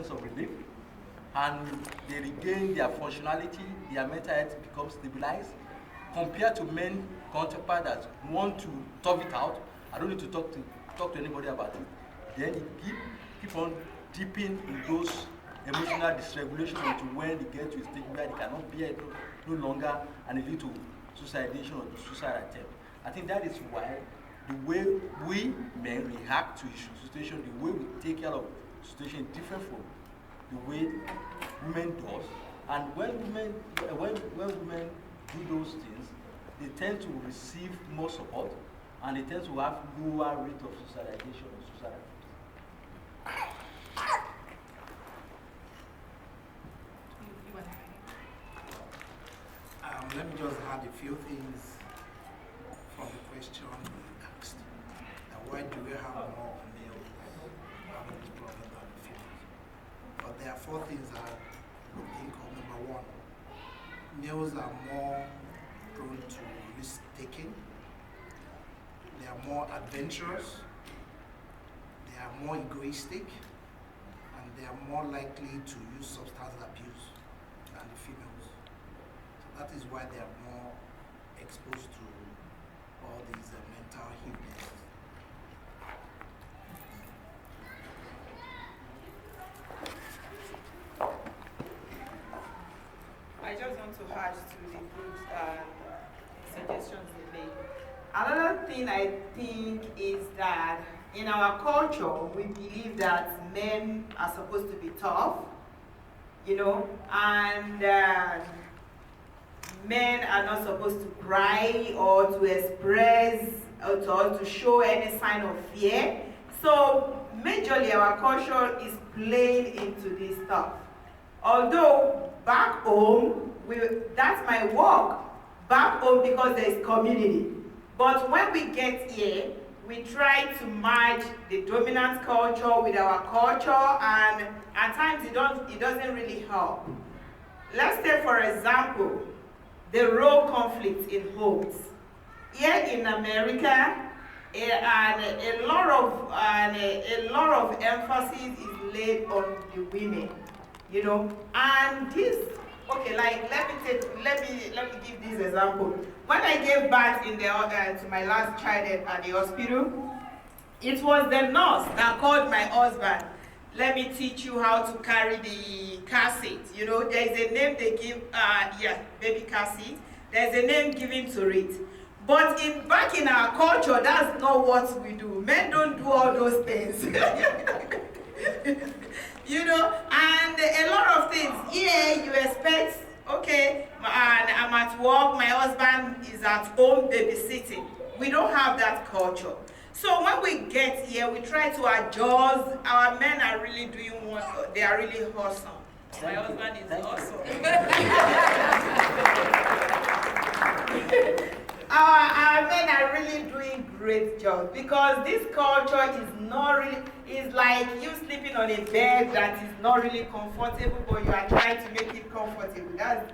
sense of relief, and they regain their functionality, their mental health becomes stabilized, compared to men counterpart that want to tough it out. I don't need to talk to anybody about it. Then it keep on dipping in those emotional dysregulation until when they get to a stage where they cannot bear it no longer, and it lead to suicidation or suicide attempt. I think that is why the way we men react to situation, the way we take care of situation is different from the way women does. And when women do those things, they tend to receive more support, and they tend to have lower rate of suicidation or suicide attempts. Let me just add a few things from the question asked. Now, why do we have more males having this problem than females? But there are four things I think of. Number one, males are more prone to risk taking. They are more adventurous. They are more egoistic, and they are more likely to use substance abuse than the females. That is why they are more exposed to all these mental illness. I just want to add to the good suggestions they made. Another thing I think is that in our culture, we believe that men are supposed to be tough, and men are not supposed to cry or to express or to show any sign of fear. So majorly our culture is playing into this stuff. Although back home, that's my work, back home, because there is community. But when we get here, we try to merge the dominant culture with our culture, and at times it doesn't really help. Let's take, for example, the role conflict in homes. Here in America, a lot of emphasis is laid on the women, and this. Okay, like let me give this example. When I gave birth to my last child at the hospital, it was the nurse that called my husband. Let me teach you how to carry the car seat. There's a name they give, baby car seat. There's a name given to it. But back in our culture, that's not what we do. Men don't do all those things. And a lot of things. Here, you expect, okay, and I'm at work, my husband is at home babysitting. We don't have that culture. So when we get here, we try to adjust. Our men are really doing they are really awesome. My husband is awesome. Our men are really doing great job, because this culture is not really, it's like you sleeping on a bed that is not really comfortable, but you are trying to make it comfortable. That's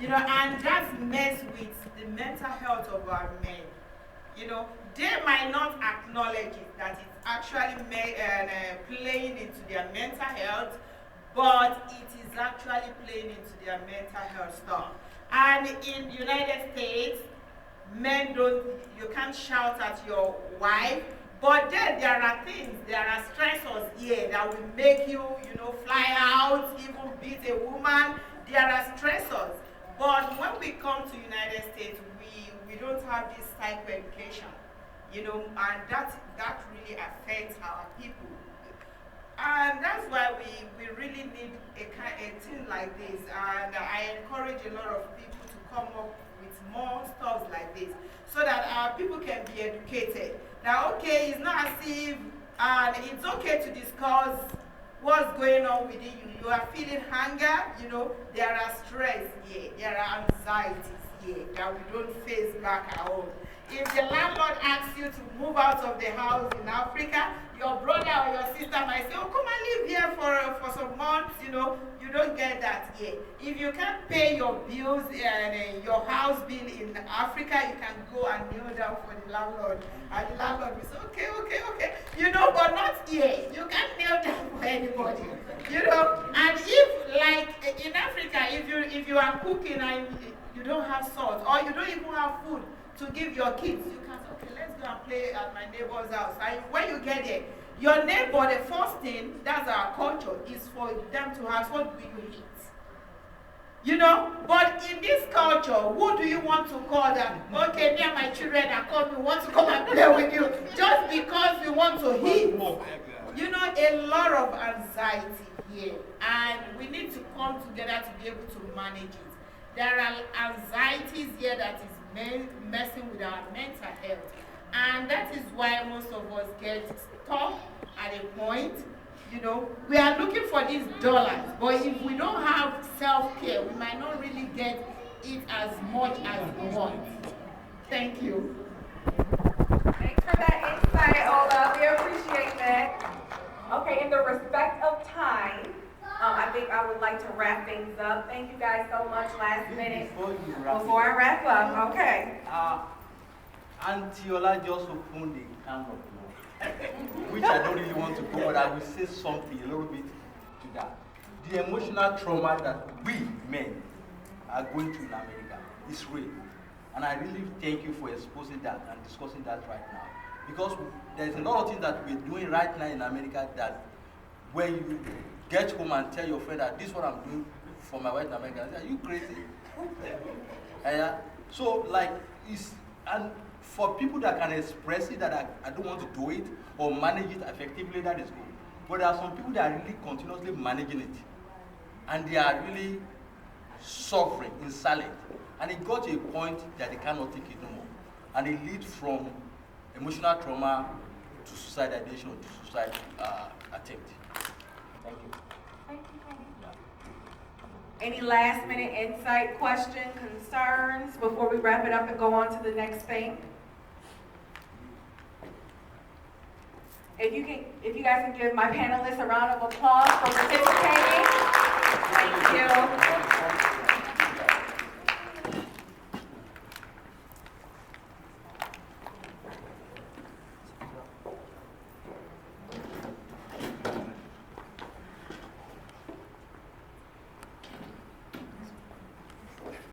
and that's mess with the mental health of our men. They might not acknowledge it, that it's actually playing into their mental health, but it is actually playing into their mental health stuff. And in the United States, you can't shout at your wife, but then there are stressors here that will make you, fly out, even beat a woman. There are stressors. But when we come to United States, we don't have this type of education, and that really affects our people. And that's why we really need a thing like this. And I encourage a lot of people to come up with more stuff like this, so that our people can be educated. Now, okay, it's not as if, and it's okay to discuss what's going on with you. You are feeling hunger, there are stress here, there are anxieties here that we don't face back at home. If the landlord asks you to move out of the house in Africa, your brother or your sister might say, oh, come and live here for some months, you don't get that here. If you can't pay your bills and your house bill in Africa, you can go and kneel down for the landlord. And the landlord will say, okay, but not here. You can't kneel down for anybody, you are cooking and you don't have salt, or you don't even have food to give your kids, you can say, okay, let's go and play at my neighbor's house. And when you get there, your neighbor, the first thing, that's our culture, is for them to ask, what do you eat? You know, but in this culture, who do you want to call them? Okay, me and my children are coming, we want to come and play with you, just because we want to eat. You know, a lot of anxiety here, and we need to come together to be able to manage it. There are anxieties here that is messing with our mental health, and that is why most of us get stuck at a point. You know, we are looking for these dollars, but if we don't have self-care, we might not really get it as much as we want. Thank you. Thanks for that insight, Ola. We appreciate that. Okay, in the respect of time, I think I would like to wrap things up. Thank you guys so much last minute. Before I wrap up, okay. Auntie Ola just opened the can of worms, which I don't really want to go, but I will say something a little bit to that. The emotional trauma that we men are going through in America is real. And I really thank you for exposing that and discussing that right now. Because there's a lot of things that we're doing right now in America that when you get home and tell your friend that this is what I'm doing for my wife in America, they say, are you crazy? So, like, and for people that can express it, that I don't want to do it or manage it effectively, that is good. But there are some people that are really continuously managing it. And they are really suffering in silence. And it got to a point that they cannot take it no more. And it leads from emotional trauma to suicidation or to suicide attempt. Thank you. Thank you. Any last minute insight, question, concerns before we wrap it up and go on to the next thing? If you guys can give my panelists a round of applause for participating. Thank you.